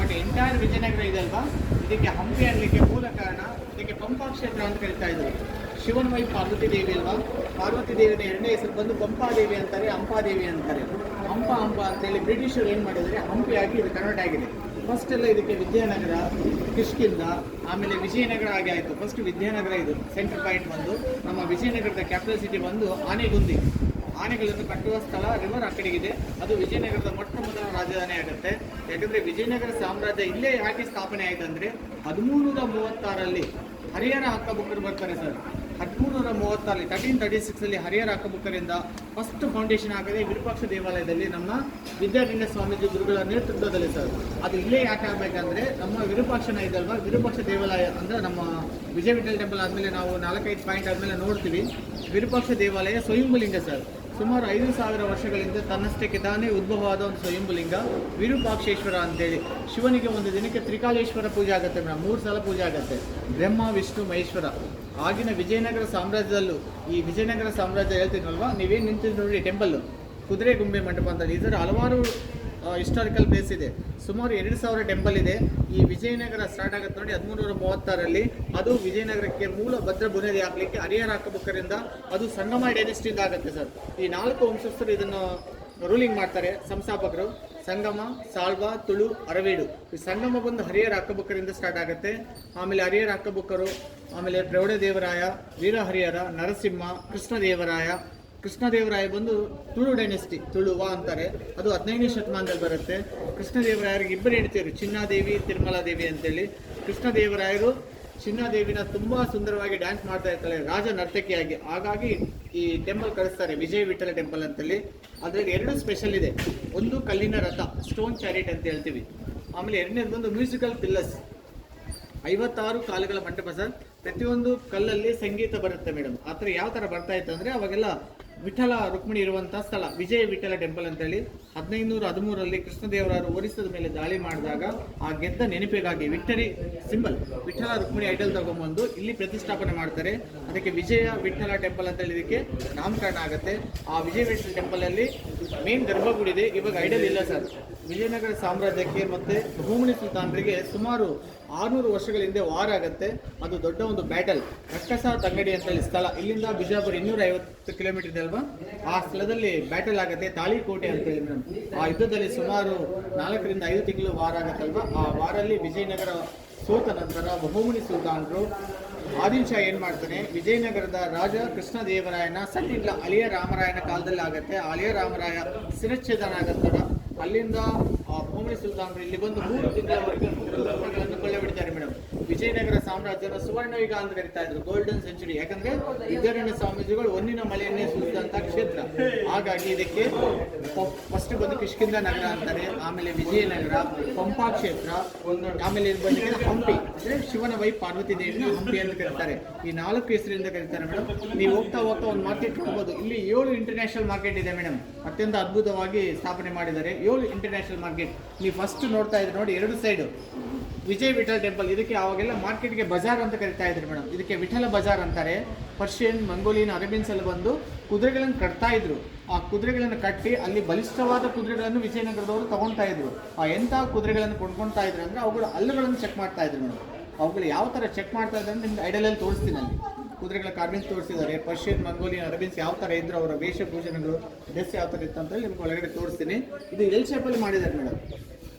But entire Vijayanagara ಇದೆ ಅಲ್ವಾ, ಇದಕ್ಕೆ ಹಂಪಿ ಅನ್ನಲಿಕ್ಕೆ ಮೂಲ ಕಾರಣ ಇದಕ್ಕೆ ಪಂಪಾ ಕ್ಷೇತ್ರ ಅಂತ ಕರೀತಾ ಇದ್ರು. ಶಿವನ ವೈ ಪಾರ್ವತಿ ದೇವಿ ಅಲ್ವಾ, ಪಾರ್ವತಿ ದೇವಿನ ಎರಡನೇ ಹೆಸರು ಬಂದು ಪಂಪಾದೇವಿ ಅಂತಾರೆ, ಹಂಪಾದೇವಿ ಅಂತಾರೆ. ಹಂಪ ಅಂತೇಳಿ ಬ್ರಿಟಿಷರು ಏನು ಮಾಡಿದರೆ ಹಂಪಿಯಾಗಿ ಇದು ಕನ್ವರ್ಟ್ ಆಗಿದೆ. ಫಸ್ಟ್ ಎಲ್ಲ ಇದಕ್ಕೆ ವಿದ್ಯಾನಗರ, ಕಿಷ್ಕಿಂದ, ಆಮೇಲೆ ವಿಜಯನಗರ ಆಗಿ ಆಯಿತು. ಫಸ್ಟ್ ವಿದ್ಯಾನಗರ ಇದು ಸೆಂಟ್ರ್ ಪಾಯಿಂಟ್ ಬಂದು, ನಮ್ಮ ವಿಜಯನಗರದ ಕ್ಯಾಪಿಟಲ್ ಸಿಟಿ ಬಂದು ಆನೆಗುಂದಿ, ಆನೆಗಳನ್ನು ಕಟ್ಟುವ ಸ್ಥಳ ರಿವರ್ ಆ ಕಡೆಗಿದೆ. ಅದು ವಿಜಯನಗರದ ಮೊಟ್ಟ ಮೊದಲ ರಾಜಧಾನಿ ಆಗುತ್ತೆ. ಯಾಕಂದರೆ ವಿಜಯನಗರ ಸಾಮ್ರಾಜ್ಯ ಇಲ್ಲೇ ಯಾಕೆ ಸ್ಥಾಪನೆ ಆಯಿತು ಅಂದರೆ 1336 ಹರಿಹರ ಹಕ್ಕಬುಕ್ಕರು ಬರ್ತಾರೆ ಸರ್. 1336 1336 ಹರಿಹರ ಹಕ್ಕಬುಕ್ಕರಿಂದ ಫಸ್ಟ್ ಫೌಂಡೇಶನ್ ಆಗಿದೆ ವಿರೂಪಾಕ್ಷ ದೇವಾಲಯದಲ್ಲಿ ನಮ್ಮ ವಿದ್ಯಾರಣ್ಯ ಸ್ವಾಮೀಜಿ ಗುರುಗಳ ನೇತೃತ್ವದಲ್ಲಿ ಸರ್. ಅದು ಇಲ್ಲೇ ಯಾಕೆ ಆಗಬೇಕಂದ್ರೆ ನಮ್ಮ ವಿರೂಪಾಕ್ಷನ ಇದಲ್ವಾ, ವಿರೂಪಾಕ್ಷ ದೇವಾಲಯ ಅಂದರೆ ನಮ್ಮ ವಿಜಯ ವಿಠಲ್ ಟೆಂಪಲ್ ಆದಮೇಲೆ ನಾವು 4-5 ಪಾಯಿಂಟ್ ಆದಮೇಲೆ ನೋಡ್ತೀವಿ. ವಿರೂಪಾಕ್ಷ ದೇವಾಲಯ ಸ್ವಯಂಭುಲಿಂಗ ಸರ್. ಸುಮಾರು 5000 ವರ್ಷಗಳಿಂದ ತನ್ನಷ್ಟಕ್ಕೆ ತಾನೇ ಉದ್ಭವವಾದ ಒಂದು ಸ್ವಯಂಭುಲಿಂಗ ವಿರೂಪಾಕ್ಷೇಶ್ವರ ಅಂತೇಳಿ. ಶಿವನಿಗೆ ಒಂದು ದಿನಕ್ಕೆ ತ್ರಿಕಾಲೇಶ್ವರ ಪೂಜೆ ಆಗುತ್ತೆ ಮೇಡಮ್, 3 ಸಲ ಪೂಜೆ ಆಗುತ್ತೆ. ಬ್ರಹ್ಮ, ವಿಷ್ಣು, ಮಹೇಶ್ವರ. ಆಗಿನ ವಿಜಯನಗರ ಸಾಮ್ರಾಜ್ಯದಲ್ಲೂ, ಈ ವಿಜಯನಗರ ಸಾಮ್ರಾಜ್ಯ ಹೇಳ್ತೀನಲ್ವಾ, ನೀವೇನು ನಿಂತಿದ್ದು ನೋಡಿ ಟೆಂಪಲ್ಲು ಕುದುರೆ ಗುಂಬೆ ಮಂಟಪ ಅಂತ, ಇದರ ಹಲವಾರು ಹಿಸ್ಟಾರಿಕಲ್ ಪ್ಲೇಸ್ ಇದೆ. ಸುಮಾರು 2000 ಟೆಂಪಲ್ ಇದೆ. ಈ ವಿಜಯನಗರ ಸ್ಟಾರ್ಟ್ ಆಗುತ್ತೆ ನೋಡಿ 1336. ಅದು ವಿಜಯನಗರಕ್ಕೆ ಮೂಲ ಭದ್ರ ಬುನಾದಿ ಹಾಕಲಿಕ್ಕೆ ಹರಿಹರ ಹಕ್ಕಬುಕ್ಕರಿಂದ ಅದು ಸಂಗಮ ಡೈನೆಸ್ಟಿಯಿಂದ ಆಗುತ್ತೆ ಸರ್. ಈ 4 ವಂಶಸ್ಥರು ಇದನ್ನು ರೂಲಿಂಗ್ ಮಾಡ್ತಾರೆ, ಸಂಸ್ಥಾಪಕರು. ಸಂಗಮ, ಸಾಳ್ವ, ತುಳು, ಅರವೀಡು. ಈ ಸಂಗಮ ಬಂದು ಹರಿಹರ ಹಕ್ಕಬುಕ್ಕರಿಂದ ಸ್ಟಾರ್ಟ್ ಆಗುತ್ತೆ. ಆಮೇಲೆ ಹರಿಹರ ಹಕ್ಕಬುಕ್ಕರು, ಆಮೇಲೆ ಪ್ರೌಢದೇವರಾಯ, ವೀರಹರಿಹರ, ನರಸಿಂಹ, ಕೃಷ್ಣದೇವರಾಯ ಬಂದು ತುಳು ಡೈನೆಸ್ಟಿ, ತುಳುವ ಅಂತಾರೆ. ಅದು 15ನೇ ಶತಮಾನದಲ್ಲಿ ಬರುತ್ತೆ. ಕೃಷ್ಣದೇವರಾಯರಿಗೆ 2 ಹೆಂಡತಿಯರು, ಚಿನ್ನಾದೇವಿ, ತಿರುಮಲಾದೇವಿ ಅಂತೇಳಿ. ಕೃಷ್ಣದೇವರಾಯರು ಚಿನ್ನಾದೇವಿನ ತುಂಬ ಸುಂದರವಾಗಿ ಡ್ಯಾನ್ಸ್ ಮಾಡ್ತಾ ಇರ್ತಾಳೆ, ರಾಜ ನರ್ತಕಿಯಾಗಿ. ಹಾಗಾಗಿ ಈ ಟೆಂಪಲ್ ಕಳಿಸ್ತಾರೆ ವಿಜಯ ವಿಠಲ ಟೆಂಪಲ್ ಅಂತೇಳಿ. ಅದ್ರಲ್ಲಿ 2 ಸ್ಪೆಷಲ್ ಇದೆ. ಒಂದು ಕಲ್ಲಿನ ರಥ, ಸ್ಟೋನ್ ಚಾರಿಟ್ ಅಂತ ಹೇಳ್ತೀವಿ. ಆಮೇಲೆ 2ನೇದು ಬಂದು ಮ್ಯೂಸಿಕಲ್ ಪಿಲ್ಲರ್ಸ್, 56 ಕಾಲುಗಳ ಮಂಟಪ ಸರ್. ಪ್ರತಿಯೊಂದು ಕಲ್ಲಲ್ಲಿ ಸಂಗೀತ ಬರುತ್ತೆ ಮೇಡಮ್. ಆ ಥರ ಯಾವ ಥರ ಬರ್ತಾ ಇತ್ತು ಅಂದರೆ ಅವಾಗೆಲ್ಲ ವಿಠಲ ರುಕ್ಮಿಣಿ ಇರುವಂಥ ಸ್ಥಳ ವಿಜಯ ವಿಠಲ ಟೆಂಪಲ್ ಅಂತೇಳಿ. 1513 ಕೃಷ್ಣದೇವರಾಯರು ಒರಿಸ್ಸದ ಮೇಲೆ ದಾಳಿ ಮಾಡಿದಾಗ ಆ ಗೆದ್ದ ನೆನಪಿಗಾಗಿ victory symbol Vithala Rukmini idol ತಗೊಂಬಂದು ಇಲ್ಲಿ ಪ್ರತಿಷ್ಠಾಪನೆ ಮಾಡ್ತಾರೆ. ಅದಕ್ಕೆ ವಿಜಯ ವಿಠಲ ಟೆಂಪಲ್ ಅಂತೇಳಿ ಇದಕ್ಕೆ ನಾಮಕರಣ ಆಗುತ್ತೆ. ಆ ವಿಜಯ ವಿಠಲ ಟೆಂಪಲಲ್ಲಿ ಮೇನ್ ಗರ್ಭಗುಡಿ ಇದೆ. ಇವಾಗ ಐಡಲ್ ಇಲ್ಲ ಸರ್. ವಿಜಯನಗರ ಸಾಮ್ರಾಜ್ಯಕ್ಕೆ ಮತ್ತು ಬಹುಮನಿ ಸುಲ್ತಾನರಿಗೆ ಸುಮಾರು 600 ವರ್ಷಗಳ ಹಿಂದೆ ವಾರ ಆಗುತ್ತೆ. ಅದು ದೊಡ್ಡ ಒಂದು ಬ್ಯಾಟಲ್, ರಕ್ಕಸ ತಂಗಡಿ ಅಂತೇಳಿ ಸ್ಥಳ. ಇಲ್ಲಿಂದ ಬಿಜಾಪುರ 250 ಕಿಲೋಮೀಟರ್ ಇದೆ ಅಲ್ವಾ, ಆ ಸ್ಥಳದಲ್ಲಿ ಬ್ಯಾಟಲ್ ಆಗುತ್ತೆ, ತಾಳಿಕೋಟೆ ಅಂತೇಳಿ ಮೇಡಮ್. ಆ ಯುದ್ಧದಲ್ಲಿ ಸುಮಾರು 4 ರಿಂದ 5 ತಿಂಗಳು ವಾರ ಆಗುತ್ತಲ್ವ. ಆ ವಾರಲ್ಲಿ ವಿಜಯನಗರ ಸೋತ ನಂತರ ಬಹುಮನಿ ಸುಲ್ತಾನರು ಆದಿಲ್ ಶಾ ಏನು ಮಾಡ್ತಾನೆ, ವಿಜಯನಗರದ ರಾಜ ಕೃಷ್ಣದೇವರಾಯನ ಸಣ್ಣಿಲ್ಲ ಅಳಿಯ ರಾಮರಾಯನ ಕಾಲದಲ್ಲಿ ಆಗುತ್ತೆ. ಅಳಿಯ ರಾಮರಾಯ ಶಿರಚ್ಛೇದನ ಆಗತ್ತಲ್ಲ, ಅಲ್ಲಿಂದ ಬಹುಮನಿ ಸುಲ್ತಾನರು ಇಲ್ಲಿ ಬಂದು 3 ತಿಂಗಳವರೆಗೆ ಕೊಳ್ಳೆ ಬಿಡ್ತಾರೆ ಮೇಡಮ್. ವಿಜಯನಗರ ಸಾಮ್ರಾಜ್ಯದ ಸುವರ್ಣಯುಗ ಅಂತ ಕರಿತಾ ಇದ್ರು, ಗೋಲ್ಡನ್ ಸೆಂಚುರಿ. ಯಾಕಂದ್ರೆ ವಿದ್ಯಾರಣ್ಯ ಸ್ವಾಮೀಜಿಗಳು ಒಂದಿನ ಮಳೆಯನ್ನೇ ಸುರಿದಂತ ಕ್ಷೇತ್ರ. ಹಾಗಾಗಿ ಇದಕ್ಕೆ ಫಸ್ಟ್ ಬಂದು ಕಿಷ್ಕಿಂಧ ನಗರ ಅಂತಾರೆ, ಆಮೇಲೆ ವಿಜಯನಗರ, ಪಂಪಾ ಕ್ಷೇತ್ರ, ಆಮೇಲೆ ಇದು ಬಂದಿದೆ ಹಂಪಿ, ಅಂದ್ರೆ ಶಿವನ ವೈ ಪಾರ್ವತಿ ದೇವಿನ ಹಂಪಿ ಅಂತ ಕರೀತಾರೆ. ಈ 4 ಹೆಸರಿಂದ ಕರೀತಾರೆ ಮೇಡಮ್. ನೀವು ಹೋಗ್ತಾ ಒಂದು ಮಾರ್ಕೆಟ್ ನೋಡ್ಬೋದು. ಇಲ್ಲಿ 7 ಇಂಟರ್ನ್ಯಾಷನಲ್ ಮಾರ್ಕೆಟ್ ಇದೆ ಮೇಡಮ್. ಅತ್ಯಂತ ಅದ್ಭುತವಾಗಿ ಸ್ಥಾಪನೆ ಮಾಡಿದ್ದಾರೆ 7 ಇಂಟರ್ನ್ಯಾಷನಲ್ ಮಾರ್ಕೆಟ್. ನೀವು ಫಸ್ಟ್ ನೋಡ್ತಾ ಇದ್ರೆ ನೋಡಿ 2 ಸೈಡು ವಿಜಯ್ ವಿಠಲ್ ಟೆಂಪಲ್. ಇದಕ್ಕೆ ಅವಾಗೆಲ್ಲ ಮಾರ್ಕೆಟ್ಗೆ ಬಜಾರ್ ಅಂತ ಕರಿತಾ ಇದ್ರು ಮೇಡಮ್. ಇದಕ್ಕೆ ವಿಠಲ ಬಜಾರ್ ಅಂತಾರೆ. ಪರ್ಷಿಯನ್, ಮಂಗೋಲಿಯನ್, ಅರೇಬಿಯನ್ಸ್ ಎಲ್ಲ ಬಂದು ಕುದುರೆಗಳನ್ನು ಕಟ್ತಾ ಇದ್ರು. ಆ ಕುದುರೆಗಳನ್ನು ಕಟ್ಟಿ ಅಲ್ಲಿ ಬಲಿಷ್ಠವಾದ ಕುದುರೆಗಳನ್ನು ವಿಜಯನಗರದವರು ತಗೊಳ್ತಾ ಇದ್ರು. ಆ ಎಂಥ ಕುದುರೆಗಳನ್ನು ಕೊಂಡ್ಕೊಳ್ತಾ ಇದ್ರು ಅಂದರೆ ಅವುಗಳ ಹಲ್ಲುಗಳನ್ನು ಚೆಕ್ ಮಾಡ್ತಾ ಇದ್ರು ಮೇಡಮ್. ಅವುಗಳು ಯಾವ ಥರ ಚೆಕ್ ಮಾಡ್ತಾ ಇದ್ದಾರೆ ನಿಮ್ಗೆ ಐಡಲಲ್ಲಿ ತೋರಿಸ್ತೀನಿ. ಅಲ್ಲಿ ಕುದುರೆಗಳ ಕಾರ್ವಿಂಗ್ಸ್ ತೋರಿಸಿದ್ದಾರೆ. ಪರ್ಷಿಯನ್, ಮಂಗೋಲಿಯನ್, ಅರೇಬಿಯನ್ಸ್ ಯಾವ ಥರ ಇದ್ರು, ಅವರ ವೇಷಭೂಷಣಗಳು, ಡ್ರೆಸ್ ಯಾವ ಥರ ಇತ್ತು ಅಂತ ಹೇಳಿ ನಿಮ್ಗೆ ಒಳಗಡೆ ತೋರಿಸ್ತೀನಿ. ಇದು ಎಲ್ ಶೇಪಲ್ಲಿ ಮಾಡಿದ್ದಾರೆ ಮೇಡಮ್.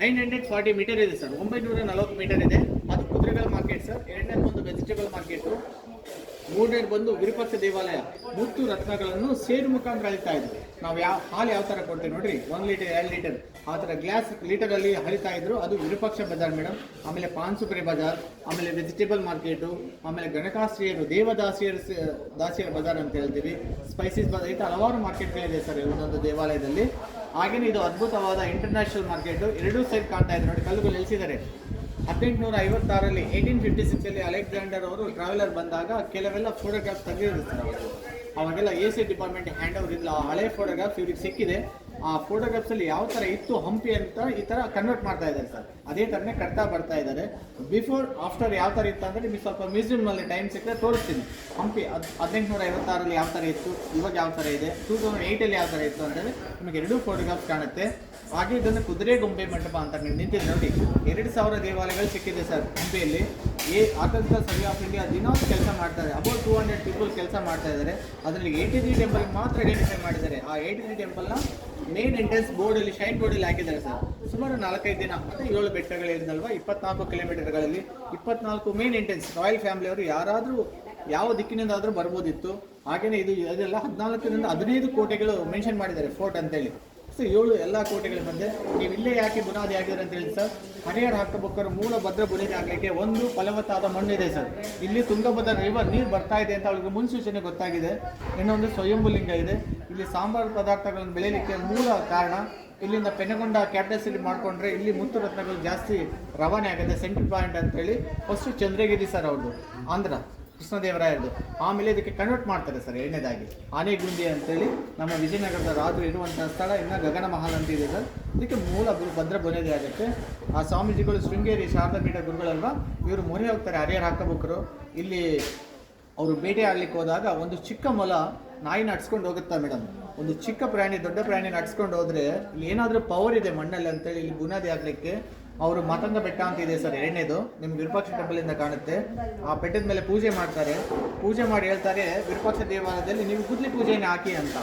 940 ಮೀಟರ್ ಇದೆ ಸರ್, 940 ಮೀಟರ್ ಇದೆ. ಅದು ಕುದುರೆಗಳ ಮಾರ್ಕೆಟ್ ಸರ್. 2ನೇದು ಬಂದು ವೆಜಿಟೇಬಲ್ ಮಾರ್ಕೆಟು. 3ನೇದು ಬಂದು ವಿರೂಪಾಕ್ಷ ದೇವಾಲಯ. ಮುತ್ತು ರತ್ನಗಳನ್ನು ಸೇರು ಮುಖಾಂತರ ಹರಿತಾ ಇದ್ರು. ನಾವು ಹಾಲು ಯಾವ ಥರ ಕೊಡ್ತೀವಿ ನೋಡ್ರಿ, 1 ಲೀಟರ್ 2 ಲೀಟರ್ ಆ ಥರ ಗ್ಲಾಸ್ ಲೀಟರಲ್ಲಿ ಹರಿತಾ ಇದ್ರು. ಅದು ವಿರೂಪಾಕ್ಷ ಬಜಾರ್ ಮೇಡಮ್. ಆಮೇಲೆ ಪಾನ್ಸುಪುರಿ ಬಜಾರ್, ಆಮೇಲೆ ವೆಜಿಟೇಬಲ್ ಮಾರ್ಕೆಟು, ಆಮೇಲೆ ಗಣಕಾಸ್ತ್ರೀಯರು, ದಾಸಿಯರ ಬಜಾರ್ ಅಂತ ಹೇಳ್ತೀವಿ. ಸ್ಪೈಸಸ್ ಬಜಾರ್, ಈ ಹಲವಾರು ಮಾರ್ಕೆಟ್ಗಳಿದೆ ಸರ್ ಒಂದೊಂದು ದೇವಾಲಯದಲ್ಲಿ. ಹಾಗೆಯೇ ಇದು ಅದ್ಭುತವಾದ ಇಂಟರ್ನ್ಯಾಷನಲ್ ಮಾರ್ಕೆಟು. 2 ಸೈಡ್ ಕಾಣ್ತಾ ಇದೆ ನೋಡಿ, ಕಲ್ಲುಗಳು ಎಲ್ಸಿದ್ದಾರೆ. 1856 1856 ಅಲೆಕ್ಸಾಂಡರ್ ಅವರು ಟ್ರಾವೆಲರ್ ಬಂದಾಗ ಕೆಲವೆಲ್ಲ ಫೋಟೋಗ್ರಾಫ್ಸ್ ತೆಗೆದಿರ್ತಾರೆ. ಅವಾಗೆಲ್ಲ AC ಡಿಪಾರ್ಟ್ಮೆಂಟ್ ಹ್ಯಾಂಡ್ ಓವರ್ ಇಲ್ಲ. ಆ ಹಳೆ ಫೋಟೋಗ್ರಾಫ್ಸ್ ಇವ್ರಿಗೆ ಸಿಕ್ಕಿದೆ. ಆ ಫೋಟೋಗ್ರಾಫ್ಸಲ್ಲಿ ಯಾವ ಥರ ಇತ್ತು ಹಂಪಿ ಅಂತ ಈ ಥರ ಕನ್ವರ್ಟ್ ಮಾಡ್ತಾ ಇದ್ದಾರೆ ಸರ್. ಅದೇ ಥರನೇ ಕಟ್ತಾ ಬರ್ತಾ ಇದ್ದಾರೆ. ಬಿಫೋರ್ ಆಫ್ಟರ್ ಯಾವ ಥರ ಇತ್ತು ಅಂದರೆ ನಿಮಗೆ ಸ್ವಲ್ಪ ಮ್ಯೂಸಿಯಮ್ನಲ್ಲಿ ಟೈಮ್ ಸಿಕ್ಕರೆ ತೋರಿಸ್ತೀನಿ. ಹಂಪಿ 1856ರಲ್ಲಿ ಯಾವ ಥರ ಇತ್ತು, ಇವಾಗ ಯಾವ ಥರ ಇದೆ, 2008ಅಲ್ಲಿ ಯಾವ ಥರ ಇತ್ತು ಅಂತೇಳಿ ನಿಮಗೆ ಎರಡೂ ಫೋಟೋಗ್ರಾಫ್ಸ್ ಕಾಣುತ್ತೆ. ಹಾಗೆ ಇದನ್ನು ಕುದುರೆಗೊಂಬೆ ಮಂಟಪ ಅಂತ ನಿಂತಿದೆ ನೋಡಿ. 2000 ದೇವಾಲಯಗಳು ಸಿಕ್ಕಿದೆ ಸರ್ ಹಂಪಿಯಲ್ಲಿ. ಆರ್ಕಿಯಾಲಜಿಕಲ್ ಸರ್ವೆ ಆಫ್ ಇಂಡಿಯಾ ದಿನ ಕೆಲಸ ಮಾಡ್ತಾರೆ. ಅಬೌಟ್ 200 ಪೀಪಲ್ ಕೆಲಸ ಮಾಡ್ತಾ ಇದ್ದಾರೆ. ಅದರಲ್ಲಿ 83 ಟೆಂಪಲ್ ಮಾತ್ರ ಐಡೆಂಟಿಫೈ ಮಾಡಿದ್ದಾರೆ. ಆ 83 ಟೆಂಪಲ್ನ ಮೇನ್ ಎಂಟ್ರೆನ್ಸ್ ಬೋರ್ಡಲ್ಲಿ ಶೈನ್ ಬೋರ್ಡಲ್ಲಿ ಹಾಕಿದ್ದಾರೆ ಸರ್. ಸುಮಾರು 4-5 ದಿನ ಅಂದರೆ 7 ಬೆಟ್ಟಗಳಿರುತ್ತಲ್ವ, 24 ಕಿಲೋಮೀಟರ್ಗಳಲ್ಲಿ 24 ಮೇನ್ ಎಂಟ್ರೆನ್ಸ್. ರಾಯಲ್ ಫ್ಯಾಮಿಲಿಯವರು ಯಾರಾದರೂ ಯಾವ ದಿಕ್ಕಿನಿಂದಾದರೂ ಬರ್ಬೋದಿತ್ತು. ಹಾಗೆಯೇ ಇದೆಲ್ಲ 14ರಿಂದ 15 ಕೋಟೆಗಳು ಮೆನ್ಷನ್ ಮಾಡಿದ್ದಾರೆ ಫೋರ್ಟ್ ಅಂತೇಳಿ. ಸೊ 7 ಎಲ್ಲ ಕೋಟೆಗಳ ಮಧ್ಯೆ ನೀವು ಇಲ್ಲೇ ಯಾಕೆ ಬುನಾದಿ ಆಗಿದ್ದಾರೆ ಅಂತ ಹೇಳಿ ಸರ್, ಹರಿಹರ ಹಾಕಬೇಕಾದ್ರೆ ಮೂಲ ಭದ್ರ ಬುನಾದಿ ಆಗಲಿಕ್ಕೆ ಒಂದು ಫಲವತ್ತಾದ ಮಣ್ಣಿದೆ ಸರ್. ಇಲ್ಲಿ ತುಂಗಭದ್ರಾ ರಿವರ್ ನೀರು ಬರ್ತಾ ಇದೆ ಅಂತ ಅವಳಿಗೆ ಮುನ್ಸೂಚನೆ ಗೊತ್ತಾಗಿದೆ. ಇನ್ನೊಂದು ಸ್ವಯಂಭುಲಿಂಗ ಇದೆ. ಇಲ್ಲಿ ಸಾಂಬಾರು ಪದಾರ್ಥಗಳನ್ನು ಬೆಳೆಯಲಿಕ್ಕೆ ಮೂಲ ಕಾರಣ ಇಲ್ಲಿಂದ ಪೆನಗೊಂಡ ಕ್ಯಾಪಿಟಲ್ ಸಿಟಿ ಮಾಡಿಕೊಂಡ್ರೆ ಇಲ್ಲಿ ಮುತ್ತು ರತ್ನಗಳು ಜಾಸ್ತಿ ರವಾನೆ ಆಗುತ್ತೆ. ಸೆಂಟ್ರಲ್ ಪಾಯಿಂಟ್ ಅಂತೇಳಿ ಫಸ್ಟು ಚಂದ್ರಗಿರಿ ಸರ್ ಅವ್ರದ್ದು, ಆಂಧ್ರ ಕೃಷ್ಣದೇವರಾಯರದು. ಆಮೇಲೆ ಇದಕ್ಕೆ ಕನ್ವರ್ಟ್ ಮಾಡ್ತಾರೆ ಸರ್. ಎರಡನೇದಾಗಿ ಆನೆಗುಂದಿ ಅಂತೇಳಿ ನಮ್ಮ ವಿಜಯನಗರದ ರಾಜರು ಇರುವಂಥ ಸ್ಥಳ. ಇನ್ನು ಗಗನ ಮಹಲ್ ಅಂತ ಇದೆ ಸರ್. ಇದಕ್ಕೆ ಮೂಲ ಭದ್ರ ಬುನಾದಿ ಆಗುತ್ತೆ. ಆ ಸ್ವಾಮೀಜಿಗಳು ಶೃಂಗೇರಿ ಶಾರದಾ ಪೀಠ ಗುರುಗಳಲ್ವ, ಇವರು ಮೊರೆ ಹೋಗ್ತಾರೆ ಹರಿಹರ ಹಾಕಬೇಕರು. ಇಲ್ಲಿ ಅವರು ಬೇಟೆ ಆಡ್ಲಿಕ್ಕೆ ಹೋದಾಗ ಒಂದು ಚಿಕ್ಕ ಮೊಲ ನಾಯಿನ ನಡ್ಸ್ಕೊಂಡು ಹೋಗುತ್ತಾ ಮೇಡಮ್. ಒಂದು ಚಿಕ್ಕ ಪ್ರಾಣಿ ದೊಡ್ಡ ಪ್ರಾಣಿ ನಡ್ಸ್ಕೊಂಡು ಹೋದರೆ ಇಲ್ಲಿ ಏನಾದರೂ ಪವರ್ ಇದೆ ಮಣ್ಣಲ್ಲಿ ಅಂತೇಳಿ ಇಲ್ಲಿ ಬುನಾದಿ ಆಗಲಿಕ್ಕೆ ಅವರು ಮಾತಂಗ ಬೆಟ್ಟ ಅಂತ ಇದೆ ಸರ್. ಎರಡನೇದು ನಿಮ್ಗೆ ವಿರೂಪಾಕ್ಷ ಟೆಂಪಲಿಂದ ಕಾಣುತ್ತೆ. ಆ ಬೆಟ್ಟದ ಮೇಲೆ ಪೂಜೆ ಮಾಡ್ತಾರೆ. ಪೂಜೆ ಮಾಡಿ ಹೇಳ್ತಾರೆ ವಿರೂಪಾಕ್ಷ ದೇವಾಲಯದಲ್ಲಿ ನೀವು ಗುದ್ಲಿ ಪೂಜೆಯನ್ನು ಹಾಕಿ ಅಂತ.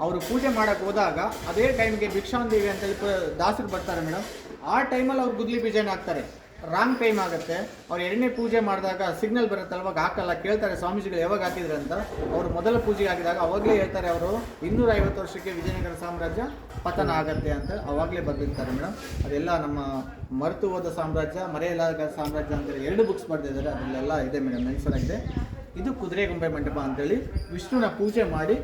ಅವರು ಪೂಜೆ ಮಾಡೋಕ್ಕೆ ಹೋದಾಗ ಅದೇ ಟೈಮ್ಗೆ ಭಿಕ್ಷಾಂದೇವಿ ಅಂತೇಳಿ ದಾಸರು ಬರ್ತಾರೆ ಮೇಡಮ್. ಆ ಟೈಮಲ್ಲಿ ಅವ್ರು ಗುದ್ಲಿ ಪೂಜೆನ ಹಾಕ್ತಾರೆ. ರಾಂಗ್ ಟೈಮ್ ಆಗುತ್ತೆ. ಅವ್ರು ಎರಡನೇ ಪೂಜೆ ಮಾಡಿದಾಗ ಸಿಗ್ನಲ್ ಬರುತ್ತಲ್ವಾಗ ಹಾಕಲ್ಲ. ಕೇಳ್ತಾರೆ ಸ್ವಾಮೀಜಿಗಳು ಯಾವಾಗ ಹಾಕಿದ್ರೆ ಅಂತ. ಅವರು ಮೊದಲ ಪೂಜೆ ಆಗಿದಾಗ ಅವಾಗಲೇ ಹೇಳ್ತಾರೆ ಅವರು 250 ವರ್ಷಕ್ಕೆ ವಿಜಯನಗರ ಸಾಮ್ರಾಜ್ಯ ಪತನ ಆಗತ್ತೆ ಅಂತ ಅವಾಗಲೇ ಬರೆದಿರ್ತಾರೆ ಮೇಡಮ್. ಅದೆಲ್ಲ ನಮ್ಮ ಮರೆತು ಹೋದ ಸಾಮ್ರಾಜ್ಯ, ಮರೆಯಲಾದ ಸಾಮ್ರಾಜ್ಯ ಅಂತೇಳಿ 2 ಬುಕ್ಸ್ ಬರೆದಿದ್ದಾರೆ. ಅದರಲ್ಲೆಲ್ಲ ಇದೆ ಮೇಡಮ್, ಮೆನ್ಷನ್ ಆಗಿದೆ. ಇದು ಕುದುರೆಗೊಂಬೆ ಮಂಟಪ ಅಂತೇಳಿ ವಿಷ್ಣುನ ಪೂಜೆ ಮಾಡಿ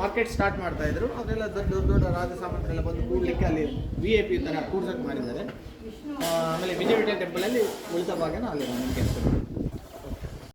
ಮಾರ್ಕೆಟ್ ಸ್ಟಾರ್ಟ್ ಮಾಡ್ತಾ ಇದ್ರು. ಅದೆಲ್ಲ ದೊಡ್ಡ ರಾಜ ಸಾಮಂತರೆಲ್ಲ ಬಂದು ಕೂಡಲಿಕ್ಕೆ ಅಲ್ಲಿ VIP ಥರ ಕೂಡ್ಸಕ್ಕೆ ಮಾಡಿದ್ದಾರೆ. ಆಮೇಲೆ ವಿಜಯ ವಿಠಲ ಟೆಂಪಲಲ್ಲಿ ಉಳಿದ ಭಾಗನ ಅಲ್ಲಿ ಕೆಲಸ